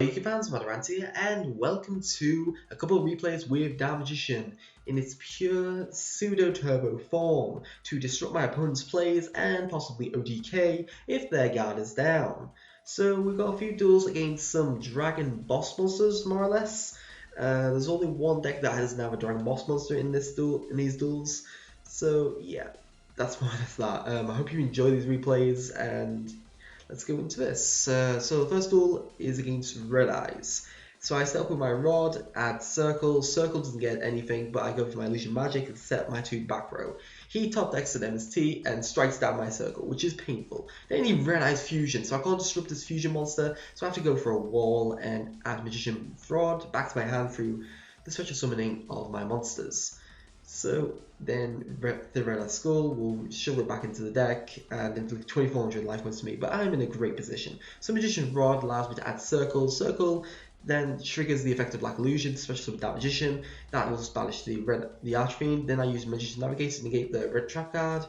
YouTube fans, Magearna here, and welcome to a couple of replays with Dark Magician in its pure pseudo-turbo form to disrupt my opponent's plays and possibly OTK if their guard is down. So we've got a few duels against some dragon boss monsters, more or less. There's only one deck that doesn't have a dragon boss monster in these duels. So yeah, that's more or less that. I hope you enjoy these replays and let's go into this. So the first duel is against Red Eyes. So I set up with my rod, add circle. Circle doesn't get anything, but I go for my illusion magic and set up my 2 back row. He top decks an MST and strikes down my circle, which is painful. Then I need Red Eyes fusion, so I can't disrupt this fusion monster, so I have to go for a wall and add Magician Rod back to my hand through the special summoning of my monsters. So then the Red Eye Skull will shove it back into the deck and inflict 2400 life points to me, but I'm in a great position. So Magician Rod allows me to add Circle. Circle then triggers the effect of Black Illusion, especially with that Magician. That will banish the Archfiend. Then I use Magician Navigate to negate the red trap card.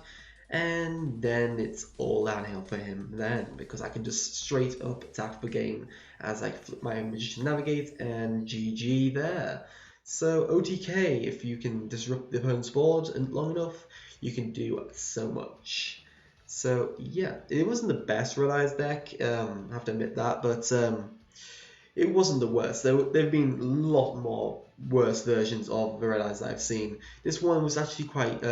And then it's all downhill for him then, because I can just straight up attack the game as I flip my Magician Navigate and GG there. So OTK, if you can disrupt the opponent's board long enough, you can do so much. So yeah, it wasn't the best Red Eyes deck, I have to admit that, but it wasn't the worst. There have been a lot more worse versions of the Red Eyes that I've seen. This one was actually quite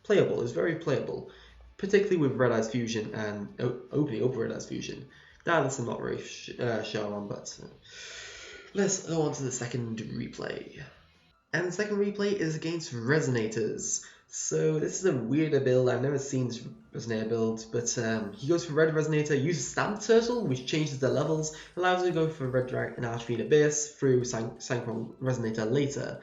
playable. It was very playable, particularly with Red Eyes Fusion and opening up Red Eyes Fusion. That's I'm not very sure on, but let's go on to the second replay. And the second replay is against Resonators. So this is a weirder build. I've never seen this Resonator build, but he goes for Red Resonator, uses Stamp Turtle, which changes the levels, allows him to go for Red Dragon and Archfiend Abyss through Synchron Resonator later.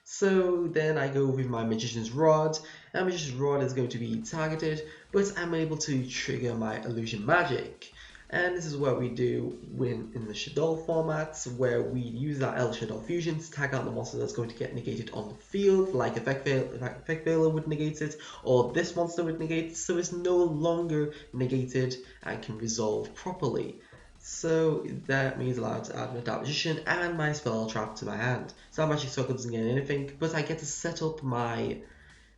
So then I go with my Magician's Rod, and Magician's Rod is going to be targeted, but I'm able to trigger my Illusion Magic. And this is what we do in the Shadow format, where we use our L Shadow Fusion to tag out the monster that's going to get negated on the field, like Effect Veiler would negate it, or this monster would negate it, so it's no longer negated and can resolve properly. So that means I'm allowed to add my Dark Magician and my Spell Trap to my hand. So our Magic Circle doesn't get anything, but I get to set up my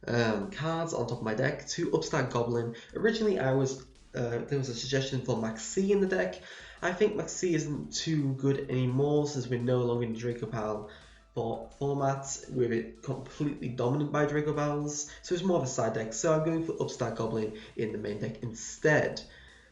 cards on top of my deck to upstack Goblin. Originally there was a suggestion for Maxi in the deck. I think Maxi isn't too good anymore since we're no longer in the Dracopal format with it completely dominant by Dracopals. So it's more of a side deck. So I'm going for Upstack Goblin in the main deck instead.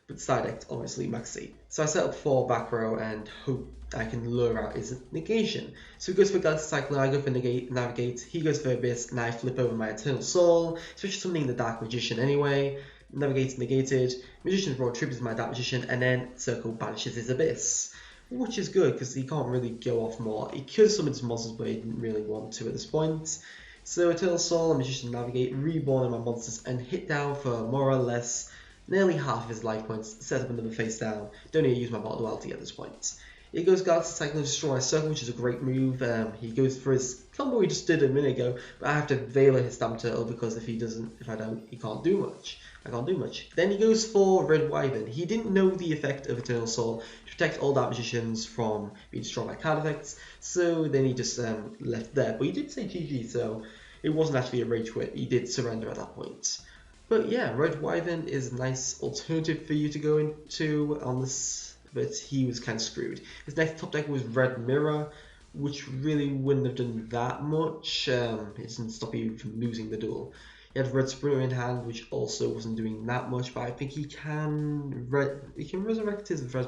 But side deck, obviously Maxi. So I set up 4 back row and hope I can lure out his negation. So he goes for Galaxy Cycler, I go for Navigate, he goes for Abyss, and I flip over my Eternal Soul, especially summoning the Dark Magician anyway. Navigate negated, Magician's Rod triggers my Dark Magician, and then Circle banishes his Abyss. Which is good, because he can't really go off more. He could summon his monsters, but he didn't really want to at this point. So Eternal Soul and Magician Navigate, reborn my monsters, and hit down for more or less nearly half of his life points, set up another face down. Don't need to use my Bottle Duality at this point. He goes Galaxy Cycler to destroy my circle, which is a great move. He goes for his combo he just did a minute ago, but I have to Veiler his Stamp Turtle because if I don't, he can't do much. I can't do much. Then he goes for Red Wyvern. He didn't know the effect of Eternal Soul to protect all Dark Magicians from being destroyed by card effects, so then he just left there. But he did say GG, so it wasn't actually a rage quit. He did surrender at that point. But yeah, Red Wyvern is a nice alternative for you to go into on this, but he was kind of screwed. His next top deck was Red Mirror, which really wouldn't have done that much. It doesn't stop you from losing the duel. He had Red Sprinter in hand, which also wasn't doing that much, but I think he can resurrect his Red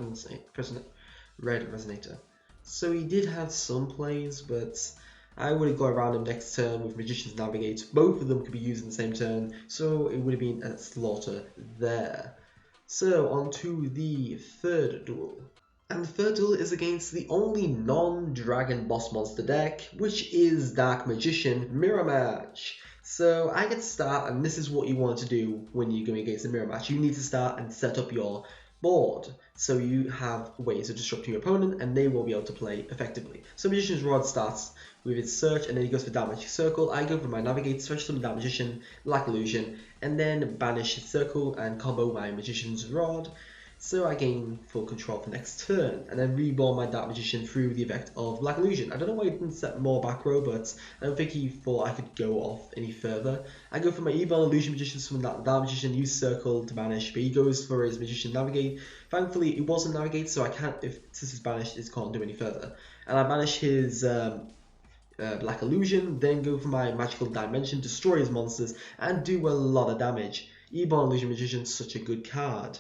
Resonator. So he did have some plays, but I would have got around him next turn with Magician's Navigate. Both of them could be used in the same turn, so it would have been a slaughter there. So on to the third duel. And the third duel is against the only non-dragon boss monster deck, which is Dark Magician Mirror Match. So I get to start, and this is what you want to do when you're going against a Mirror Match. You need to start and set up your board, so you have ways of disrupting your opponent, and they will be able to play effectively. So Magician's Rod starts with its search, and then he goes for Dark Magic Circle. I go for my Navigate, search some Dark Magician, Black Illusion, and then banish his Circle and combo my Magician's Rod. so I gain full control for next turn, and then reborn my Dark Magician through the effect of Black Illusion. I don't know why he didn't set more back row, but I don't think he thought I could go off any further. I go for my Reborn Illusion Magician, summon that Dark Magician, use Circle to banish, but he goes for his Magician Navigate. Thankfully, it wasn't Navigate, so I can't, if this is banished, it can't do any further. And I banish his Black Illusion, then go for my Magical Dimension, destroy his monsters, and do a lot of damage. Reborn Illusion Magician, such a good card.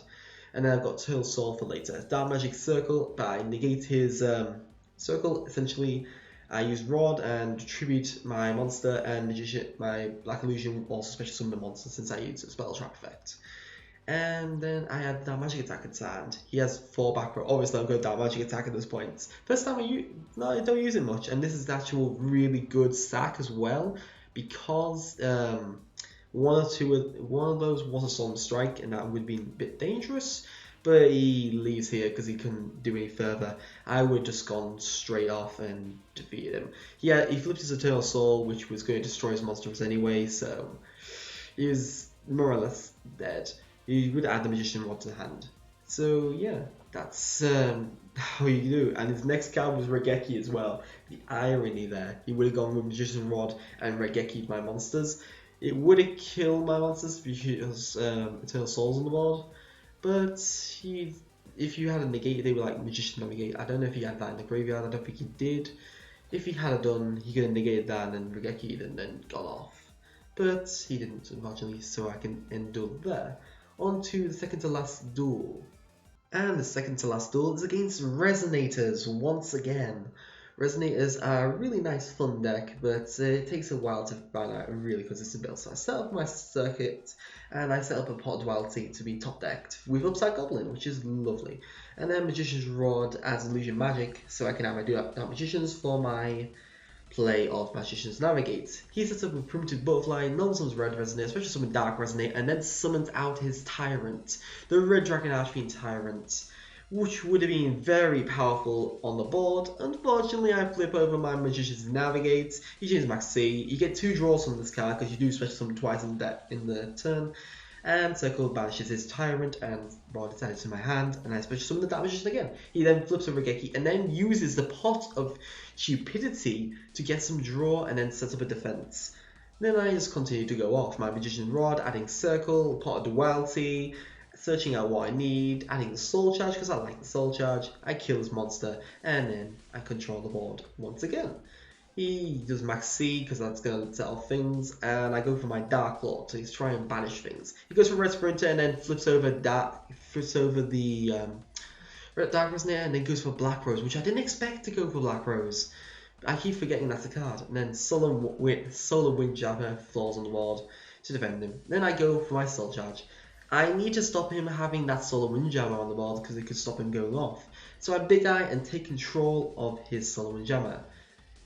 And then I've got Turtle Soul for later. Dark Magic Circle, but I negate his circle. Essentially, I use Rod and tribute my monster, and Magician, my Black Illusion also special summon the monster since I use a Spell Trap effect. And then I had Dark Magic Attack in his hand. He has 4 back row. Obviously, I'm going to Dark Magic Attack at this point. First time I don't use it much, and this is the actual really good stack as well, because one of those was a Solemn Strike, and that would be a bit dangerous. But he leaves here because he couldn't do any further. I would have just gone straight off and defeated him. Yeah, he flipped his Eternal Soul, which was going to destroy his monsters anyway, so he was more or less dead. He would add the Magician Rod to the hand. So yeah, that's how you do. And his next card was Regeki as well. The irony there. He would have gone with Magician Rod and Regeki'd my monsters. It would have killed my monsters because Eternal Soul's on the board. But if you had a negate, they were like Magician Negate. I don't know if he had that in the graveyard. I don't think he did. If he had done, he could have negated that and then Regeki'd and then gone off. But he didn't, unfortunately, so I can end duel there. On to the second to last duel. And the second to last duel is against Resonators once again. Resonators are a really nice fun deck, but it takes a while to find out a really consistent build. So I set up my circuit, and I set up a Pot Duality to be top decked with Upside Goblin, which is lovely. And then Magician's Rod adds Illusion Magic, so I can have my Dark Magicians for my play of Magician's Navigate. He sets up a Primitive Butterfly, non-summons Red Resonate, especially summon Dark Resonate, and then summons out his Tyrant, the Red Dragon Archfiend Tyrant, which would have been very powerful on the board. Unfortunately, I flip over my Magician's Navigate. He changes Max C. You get 2 draws from this card because you do special summon twice in the turn. And Circle banishes his Tyrant and Rod is added to my hand, and I special summon the Dark Magician again. He then flips over Regeki and then uses the Pot of Cupidity to get some draw and then sets up a defense. Then I just continue to go off. My Magician Rod, adding Circle, Pot of Duality, searching out what I need, adding the Soul Charge because I like the Soul Charge. I kill his monster, and then I control the board once again. He does Max C because that's going to settle things, and I go for my Dark Lord to try and banish things. He goes for Red Sprinter and then flips over the Dark Resonator and then goes for Black Rose, which I didn't expect to go for Black Rose. I keep forgetting that's a card. And then Solar Windjammer falls on the board to defend him. Then I go for my Soul Charge. I need to stop him having that Solar Windjammer on the board because it could stop him going off. So I Big Eye and take control of his Solar Windjammer.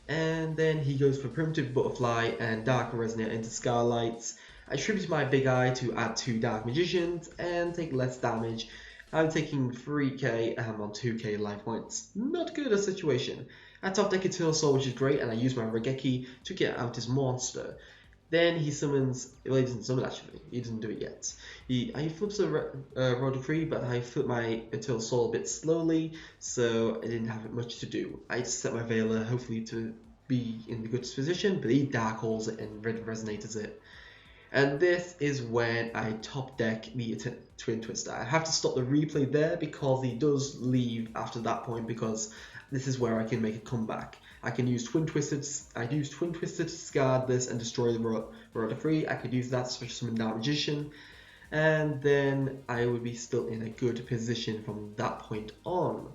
And then he goes for Primitive Butterfly and Dark Resonate into Scarlights. I tribute my Big Eye to add 2 Dark Magicians and take less damage. I'm taking 3k and I'm on 2k life points. Not good a situation. I top deck Eternal Soul, which is great, and I use my Regeki to get out his monster. Then he summons, well, he doesn't summon actually, he doesn't do it yet. He flips a Rod Decree, but I flip my Eternal Soul a bit slowly, so I didn't have much to do. I just set my Veiler, hopefully to be in the good position, but he Dark Holes it and Red Resonators it. And this is when I top deck the Twin Twister. I have to stop the replay there because he does leave after that point, because this is where I can make a comeback. I can use Twin Twisted. I use Twin Twisted to discard this and destroy the Rod Free. I could use that to special summon Dark Magician, and then I would be still in a good position from that point on.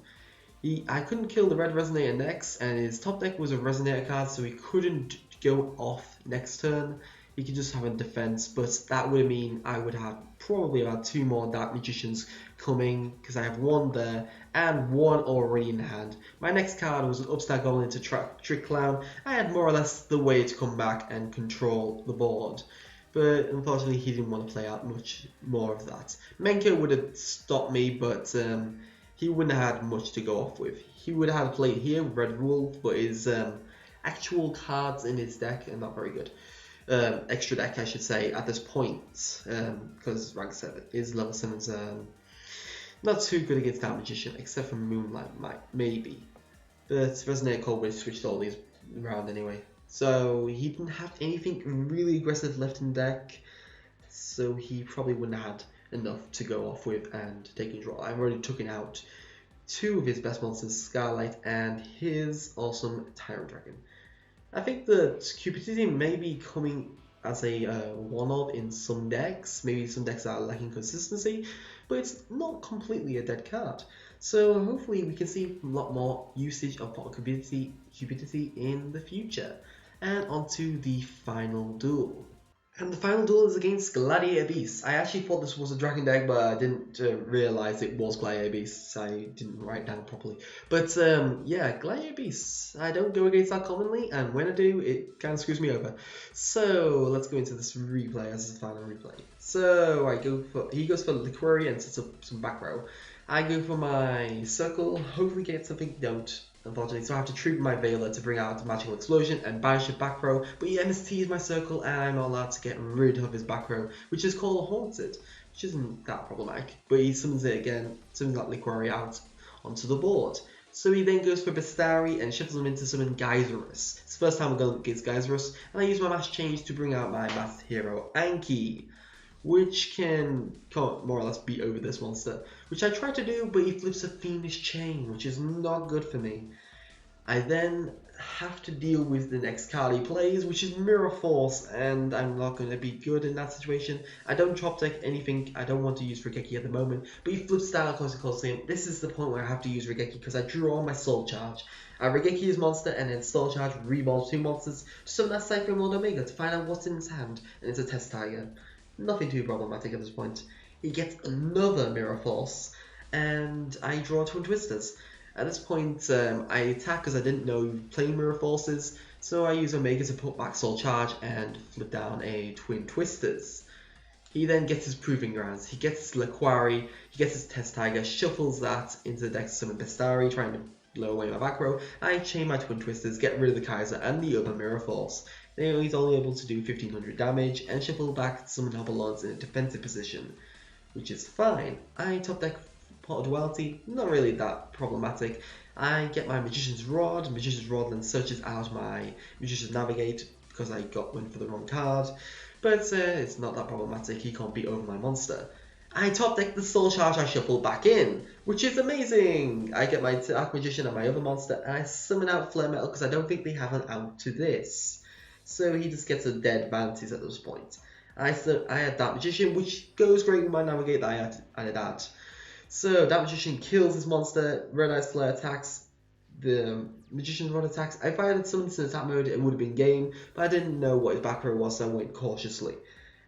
I couldn't kill the Red Resonator next, and his top deck was a Resonator card, so he couldn't go off next turn. He could just have a defense, but that would mean I would have probably about 2 more Dark Magicians coming, because I have 1 there and 1 already in hand. My next card was an Upstart Goblin to Trick Clown. I had more or less the way to come back and control the board, but unfortunately he didn't want to play out much more of that. Menko would have stopped me, but he wouldn't have had much to go off with. He would have played here with Red Wolf, but his actual cards in his deck are not very good. Extra deck, I should say, at this point, because rank 7 is level 7's Not too good against that Magician, except for Moonlight, maybe. But Resonator Cold would have switched all these around anyway. So he didn't have anything really aggressive left in deck, so he probably wouldn't have had enough to go off with and take control. I've already taken out two of his best monsters, Skylight and his awesome Tyrant Dragon. I think that Cupidity may be coming as a one-of in some decks. Maybe some decks are lacking consistency, but it's not completely a dead card. So hopefully we can see a lot more usage of Cupidity in the future. And on to the final duel. And the final duel is against Gladiator Beast. I actually thought this was a dragon deck, but I didn't realise it was Gladiator Beast. I didn't write it down properly. But yeah, Gladiator Beast. I don't go against that commonly, and when I do, it kind of screws me over. So let's go into this replay as the final replay. So he goes for Liquori and sets up some back row. I go for my circle, hopefully get something, don't. Unfortunately, so I have to trigger my Veiler to bring out Magical Explosion and banish his back row, but he MSTs my circle and I'm not allowed to get rid of his back row, which is called Haunted, which isn't that problematic, but he summons it again, summons that Liquori out onto the board. So he then goes for Bestari and shuffles him into summon Geyserus. It's the first time I'm going against Geyserus, and I use my Mass Change to bring out my Masked Hero Anki, which can more or less beat over this monster, which I tried to do, but he flips a Fiendish Chain, which is not good for me. I then have to deal with the next card he plays, which is Mirror Force, and I'm not going to be good in that situation. I don't drop deck anything, I don't want to use Regeki at the moment, but he flips down close to Colosseum. This is the point where I have to use Regeki because I draw my Soul Charge. I Regeki his monster and then Soul Charge reballs two monsters to summon that Cypher Lord Omega to find out what's in his hand, and it's a Test Tiger. Nothing too problematic at this point. He gets another Mirror Force, and I draw Twin Twisters. At this point, I attack because I didn't know he was playing Mirror Forces, so I use Omega to put back Soul Charge and flip down a Twin Twisters. He then gets his Proving Grounds, he gets his Liquari, he gets his Test Tiger, shuffles that into the deck to summon Bestari, trying to blow away my back row. I chain my Twin Twisters, get rid of the Kaiser and the other Mirror Force. Then he's only able to do 1500 damage and shuffle back to summon Hobblons in a defensive position, which is fine. I top deck Pot of Duality, not really that problematic. I get my Magician's Rod then searches out my Magician's Navigate because I got one for the wrong card, but it's not that problematic, he can't beat over my monster. I top deck the Soul Charge I shuffle back in, which is amazing! I get my Dark Magician and my other monster, and I summon out Flare Metal because I don't think they have an out to this. So he just gets a dead Vanties at this point. I had Dark Magician, which goes great with my Navigate that I had added. So Dark Magician kills his monster, Red Eyes Flare attacks, the Magician's Rod attacks. If I had summoned in attack mode, it would have been game, but I didn't know what his back row was, so I went cautiously.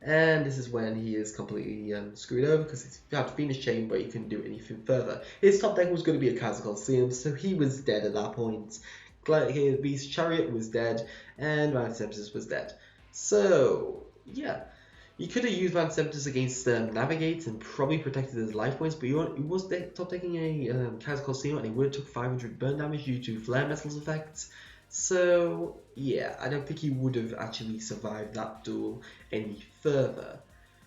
And this is when he is completely screwed over because he's got Fiendish Chain, but he couldn't do anything further. His top deck was going to be a Kaiser Colosseum, so he was dead at that point. Gladiator Beast Chariot was dead, and Vanity Tempest was dead. So, yeah. You could have used Vanity Tempest against Navigate and probably protected his life points, but he was top decking a Kaiser Colosseum and he would have took 500 burn damage due to Flare Metal's effects. So, yeah, I don't think he would have actually survived that duel any further.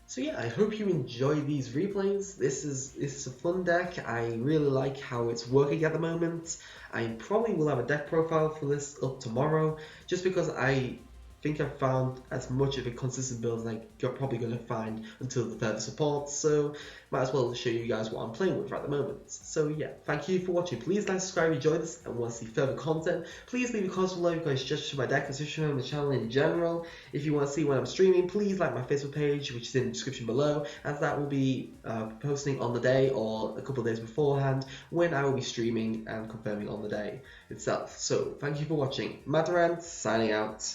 So yeah, I hope you enjoy these replays. This is a fun deck. I really like how it's working at the moment. I probably will have a deck profile for this up tomorrow, just because I think I've found as much of a consistent build as I'm probably going to find until the further support, so might as well show you guys what I'm playing with at the moment. So yeah, thank you for watching. Please like, subscribe, enjoy this, and want to see further content. Please leave a comment below if you guys suggestions for my deck, especially on the channel in general. If you want to see when I'm streaming, please like my Facebook page, which is in the description below, as that will be posting on the day or a couple of days beforehand when I will be streaming and confirming on the day itself. So thank you for watching. Magearna signing out.